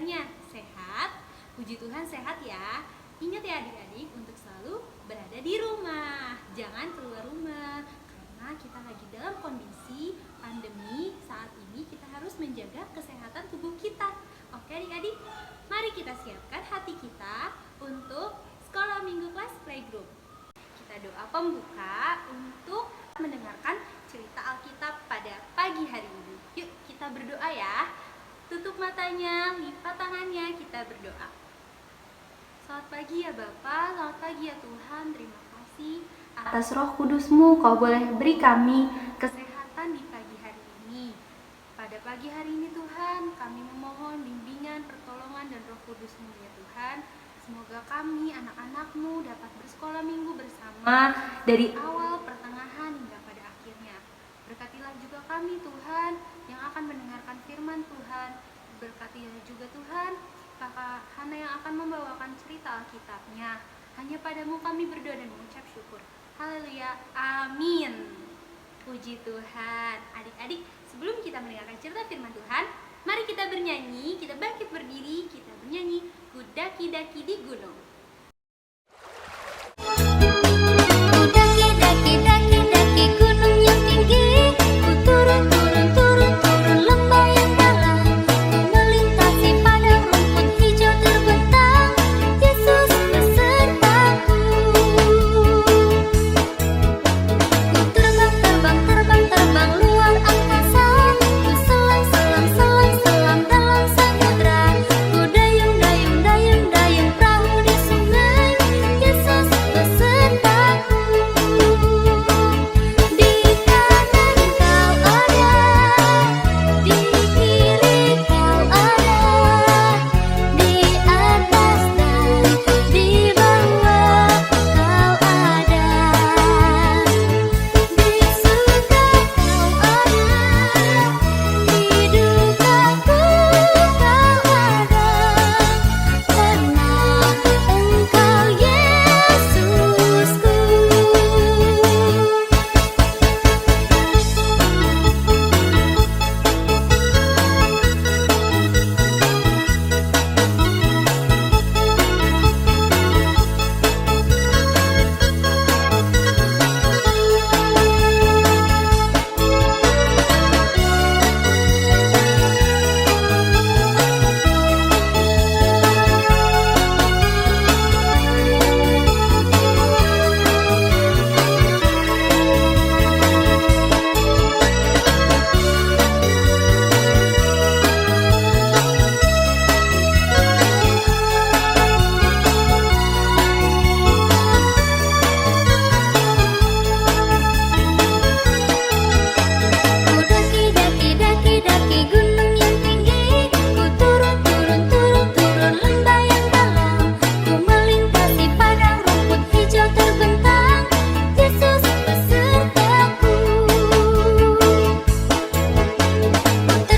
kabarnya? Sehat? Puji Tuhan sehat ya. Ingat ya adik-adik untuk selalu berada di rumah. Jangan keluar rumah karena kita lagi dalam kondisi pandemi saat ini. Kita harus menjaga kesehatan tubuh kita. Oke adik-adik, mari kita siapkan hati kita untuk sekolah minggu kelas playgroup. Kita doa pembuka untuk mendengarkan cerita Alkitab pada pagi hari ini. Yuk kita berdoa ya. Tutup matanya, lipat tangannya, kita berdoa. Selamat pagi ya Bapa, selamat pagi ya Tuhan. Terima kasih atas Roh Kudus-Mu, Kau boleh beri kami kesehatan di pagi hari ini. Pada pagi hari ini Tuhan, kami memohon bimbingan, pertolongan dan Roh Kudus-Mu ya Tuhan. Semoga kami, anak-anak-Mu dapat bersekolah minggu bersama dari awal, pertengahan hingga pada akhirnya. Berkatilah juga kami Tuhan yang akan mendengarkan firman Tuhan. Berkatilah juga Tuhan Kakak Hana yang akan membawakan cerita Alkitabnya. Hanya padamu kami berdoa dan mengucap syukur. Haleluya, amin. Puji Tuhan. Adik-adik, sebelum kita mendengarkan cerita firman Tuhan, mari kita bernyanyi. Kita bangkit berdiri, kita bernyanyi Ku daki-daki di gunung. Daki gunung yang tinggi, ku turun lembah yang dalam, ku melintasi padang rumput hijau terbentang, Yesus besertaku. Ku terbang luar angkasa, ku selang dalam samudra, ku dayung perahu di sungai, Yesus besertaku. Di kanan Kau ada, di kiri Kau ada, di atas dan di bawah Kau ada, di suka Kau ada, di dukaku Kau ada, karena Engkau Yesusku. Daki gunung yang tinggi, ku turun lembah yang dalam, ku melintasi padang rumput hijau terbentang, Yesus besertaku. Ku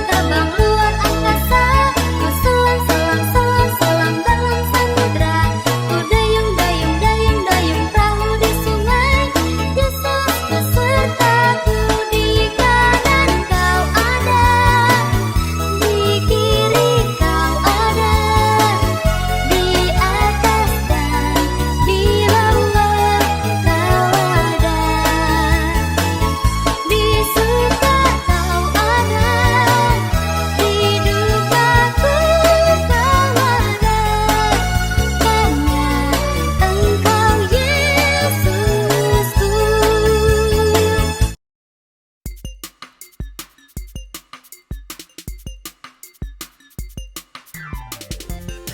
terbang luar angkasa, ku selang dalam samudra, ku dayung perahu di sungai, Yesus besertaku. Di kanan Kau ada, di kiri Kau ada, di atas dan di bawah Kau ada, di suka Kau ada, di dukaku Kau ada, karena Engkau Yesusku.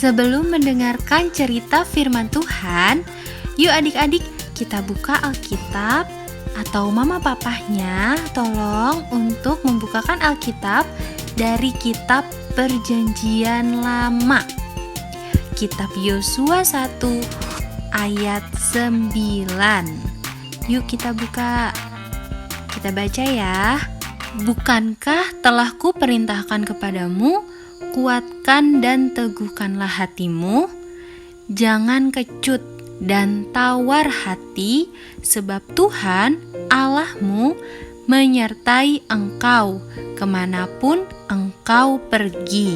Sebelum mendengarkan cerita firman Tuhan, yuk adik-adik kita buka Alkitab atau mama papahnya tolong untuk membukakan Alkitab dari kitab Perjanjian Lama. Kitab Yosua 1 ayat 9. Yuk kita buka. Kita baca ya. Bukankah telah kuperintahkan kepadamu, kuatkan dan teguhkanlah hatimu, jangan kecut dan tawar hati, sebab Tuhan Allahmu menyertai engkau kemanapun engkau pergi.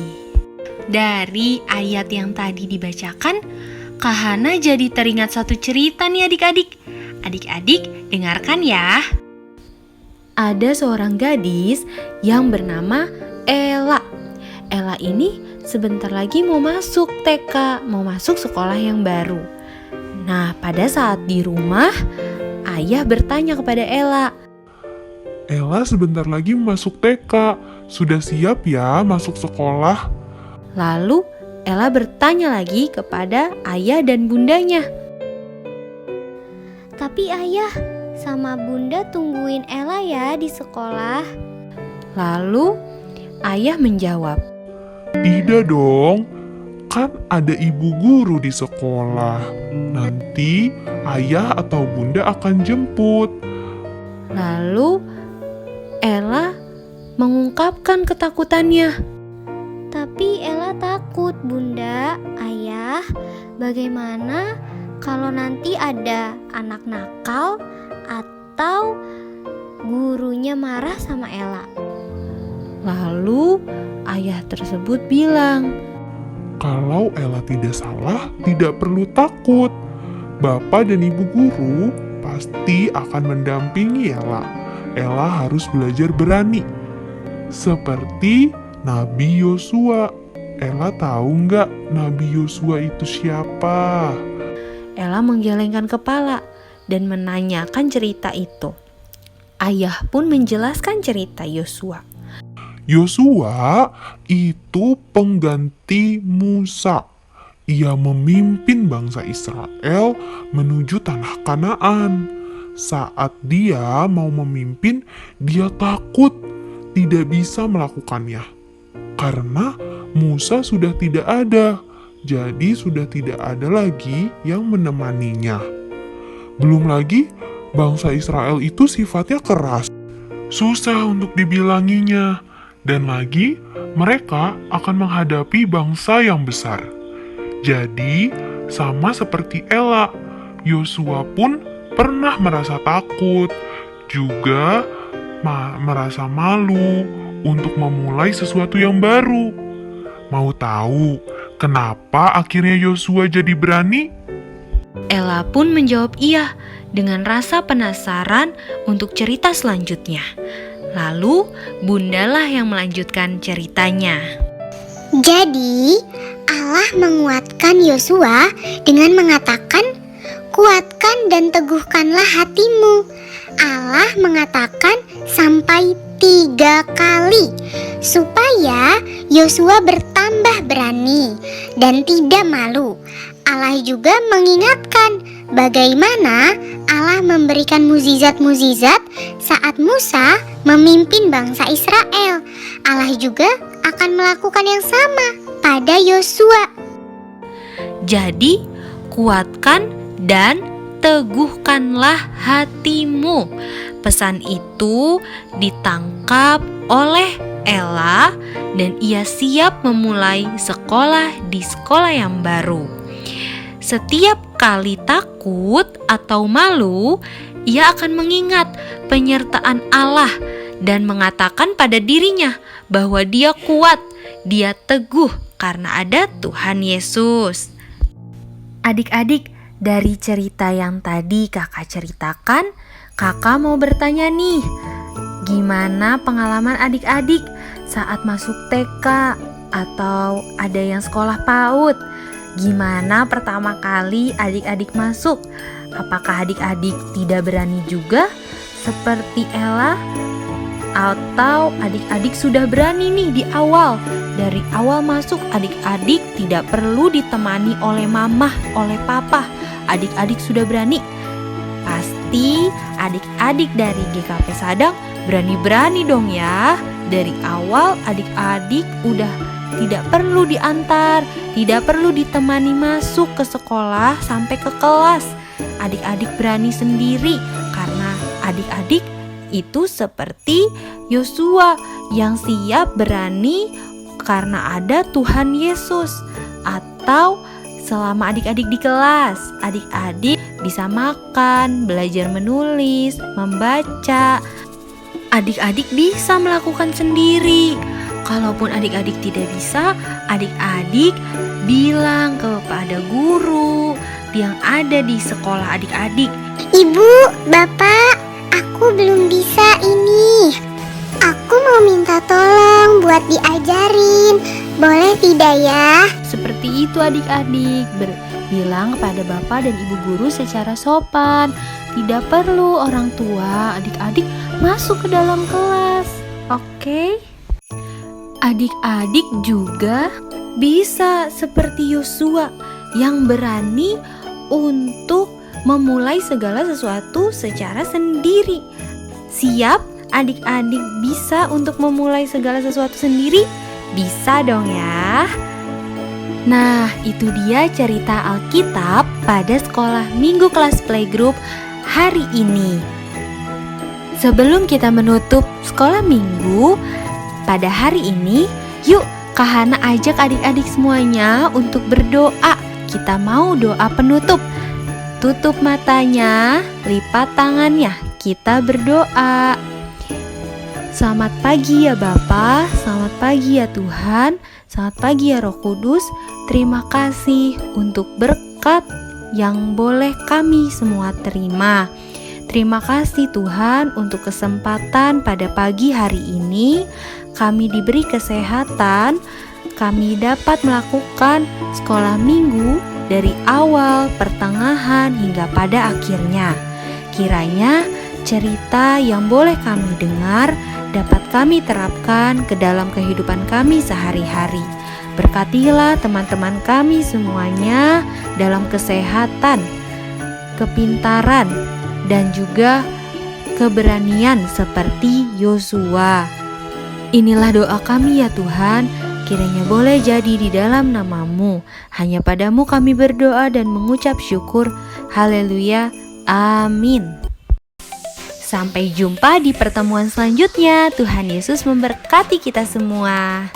Dari ayat yang tadi dibacakan, Kak Hana jadi teringat satu cerita nih adik-adik. Adik-adik dengarkan ya. Ada seorang gadis yang bernama Ella. Ella ini sebentar lagi mau masuk TK, mau masuk sekolah yang baru. Nah, pada saat di rumah, ayah bertanya kepada Ella, Ella sebentar lagi masuk TK, sudah siap ya masuk sekolah? Lalu Ella bertanya lagi kepada ayah dan bundanya. Tapi ayah sama bunda tungguin Ella ya di sekolah. Lalu ayah menjawab, Tidak dong, kan ada ibu guru di sekolah. Nanti ayah atau bunda akan jemput. Lalu Ella mengungkapkan ketakutannya. Tapi Ella takut bunda, ayah. Bagaimana kalau nanti ada anak nakal atau gurunya marah sama Ella? Lalu ayah tersebut bilang, Kalau Ella tidak salah, tidak perlu takut. Bapak dan ibu guru pasti akan mendampingi Ella. Ella harus belajar berani. Seperti Nabi Yosua. Ella tahu nggak Nabi Yosua itu siapa? Ella menggelengkan kepala dan menanyakan cerita itu. Ayah pun menjelaskan cerita Yosua. Yosua itu pengganti Musa. Ia memimpin bangsa Israel menuju tanah Kanaan. Saat dia mau memimpin, dia takut tidak bisa melakukannya. Karena Musa sudah tidak ada, jadi sudah tidak ada lagi yang menemaninya. Belum lagi, bangsa Israel itu sifatnya keras. Susah untuk dibilanginya. Dan lagi, mereka akan menghadapi bangsa yang besar. Jadi, sama seperti Ella, Yosua pun pernah merasa takut, juga merasa malu untuk memulai sesuatu yang baru. Mau tahu kenapa akhirnya Yosua jadi berani? Ella pun menjawab iya dengan rasa penasaran untuk cerita selanjutnya. Lalu bundalah yang melanjutkan ceritanya. Jadi, Allah menguatkan Yosua dengan mengatakan, "Kuatkan dan teguhkanlah hatimu." Allah mengatakan sampai 3 kali, supaya Yosua bertambah berani dan tidak malu. Allah juga mengingatkan bagaimana Allah memberikan mukjizat-mukjizat saat Musa memimpin bangsa Israel. Allah juga akan melakukan yang sama pada Yosua. Jadi, kuatkan dan teguhkanlah hatimu. Pesan itu ditangkap oleh Ella dan ia siap memulai sekolah di sekolah yang baru. Setiap kali takut atau malu, ia akan mengingat penyertaan Allah dan mengatakan pada dirinya bahwa dia kuat, dia teguh karena ada Tuhan Yesus. Adik-adik, dari cerita yang tadi kakak ceritakan, kakak mau bertanya nih, gimana pengalaman adik-adik saat masuk TK atau ada yang sekolah PAUD? Gimana pertama kali adik-adik masuk? Apakah adik-adik tidak berani juga seperti Ella? Atau adik-adik sudah berani nih di awal? Dari awal masuk adik-adik tidak perlu ditemani oleh mamah, oleh papa. Adik-adik sudah berani. Pasti adik-adik dari GKP Sadang berani-berani dong ya. Dari awal adik-adik udah tidak perlu diantar, tidak perlu ditemani masuk ke sekolah sampai ke kelas. Adik-adik berani sendiri karena adik-adik itu seperti Yosua yang siap berani karena ada Tuhan Yesus. Atau selama adik-adik di kelas, adik-adik bisa makan, belajar menulis, membaca. adik-adik bisa melakukan sendiri. Kalaupun adik-adik tidak bisa, adik-adik bilang kepada guru yang ada di sekolah adik-adik. Ibu, Bapak, aku belum bisa ini. Aku mau minta tolong buat diajarin. Boleh tidak ya? Seperti itu adik-adik, bilang kepada bapak dan ibu guru secara sopan. Tidak perlu orang tua adik-adik masuk ke dalam kelas. Oke? Adik-adik juga bisa seperti Yosua yang berani untuk memulai segala sesuatu secara sendiri. Siap adik-adik bisa untuk memulai segala sesuatu sendiri? Bisa dong ya. Nah, itu dia cerita Alkitab pada sekolah minggu kelas playgroup hari ini. Sebelum kita menutup sekolah minggu pada hari ini, yuk Kak Hana ajak adik-adik semuanya untuk berdoa. Kita mau doa penutup. Tutup matanya, lipat tangannya, kita berdoa. Selamat pagi ya Bapa, selamat pagi ya Tuhan, selamat pagi ya Roh Kudus. Terima kasih untuk berkat yang boleh kami semua terima. Terima kasih Tuhan untuk kesempatan pada pagi hari ini. Kami diberi kesehatan, kami dapat melakukan sekolah minggu dari awal, pertengahan, hingga pada akhirnya. Kiranya cerita yang boleh kami dengar dapat kami terapkan ke dalam kehidupan kami sehari-hari. Berkatilah teman-teman kami semuanya dalam kesehatan, kepintaran, dan juga keberanian seperti Yosua. Inilah doa kami ya Tuhan, kiranya boleh jadi di dalam nama-Mu. Hanya pada-Mu kami berdoa dan mengucap syukur. Haleluya, amin. Sampai jumpa di pertemuan selanjutnya. Tuhan Yesus memberkati kita semua.